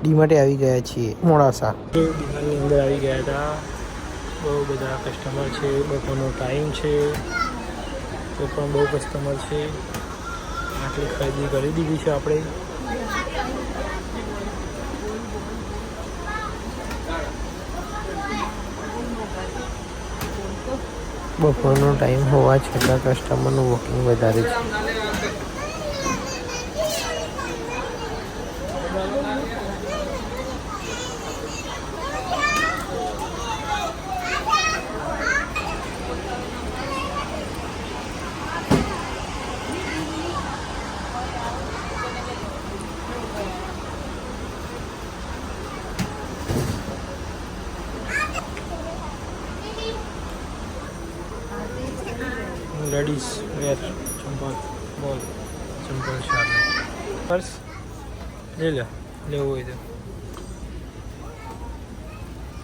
ડીમાર્ટે આવી ગયા છીએ મોડાસા. ડીમાર્ટની અંદર આવી ગયા હતા. બહુ બધા કસ્ટમર છે. બપોરનો ટાઈમ છે તો પણ બહુ કસ્ટમર છે. આટલી ખરીદી કરી દીધી છે આપણે. બપોરનો ટાઈમ હોવા છતાં કસ્ટમરનું વોકિંગ વધારે છે. લેડીઝ વેર ચંપલ બોલ ચંપલ શાર્ટ પર્સ લઈ લે લેવું હોય તો.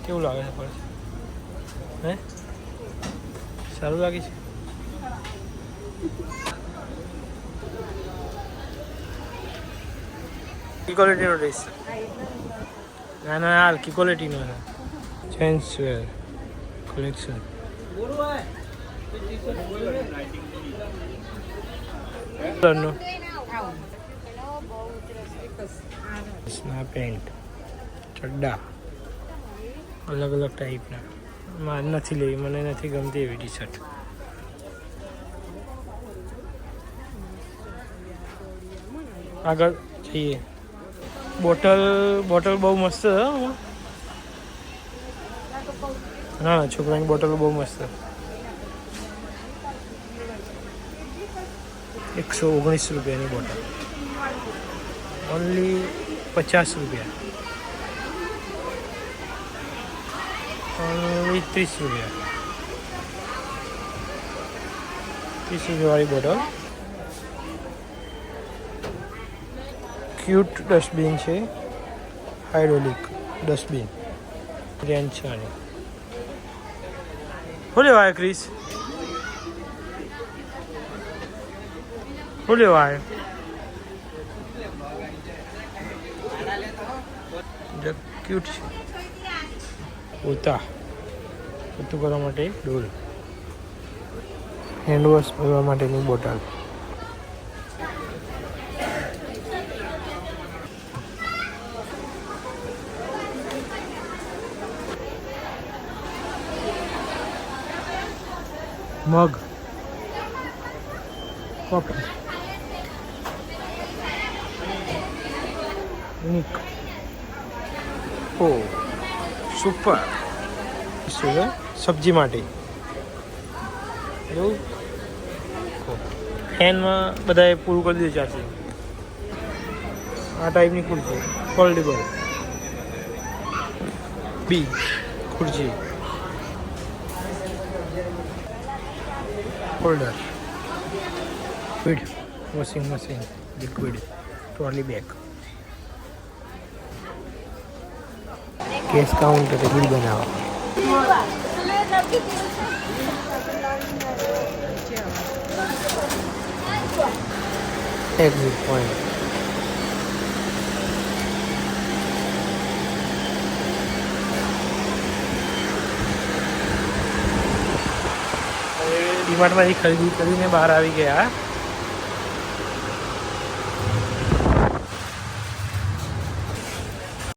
કેવું લાગે છે પર્સ? હે સારું લાગે છે? કી ક્વોલિટીનો ડ્રેસ? ના ના હલકી ક્વોલિટીનો છે. Gents wear collection. કલરનો પેન્ટ ચડ્ડા અલગ અલગ ટાઈપના. મારે નથી લેવી, મને નથી ગમતી એવી ટી શર્ટ. આગળ જઈએ. બોટલ બહુ મસ્ત છે. હા છોકરાની બોટલ બહુ મસ્ત. 119 રૂપિયાની બોટલ. ઓનલી 50 રૂપિયા. ઓનલી 30 રૂપિયા. 30 રૂપિયાવાળી બોટલ. ક્યુટ ડસ્ટબિન છે. Hydraulic dustbin. રેન્જ છે આની. શું લેવા આવ્યો ક્રિસ? શું લેવા આવ્યો? ક્યુટ છે. પોતું કરવા માટે ડોલ. હેન્ડવોશ કરવા માટેની બોટલ. મગ કોફી યુનિક. ઓ સુપર. સબ્જી માટે એવું ફેનમાં બધાએ પૂરું કરી દીધું ચાલશે. આ ટાઈપની ખુરશી ફોલ્ડેબલ. બી ખુરશી holder. Liquid washing machine. Liquid trolley bag. Cash counter bill બનાવો. Exit point. ડીમાર્ટમાંથી ખરીદી કરીને બહાર આવી ગયા.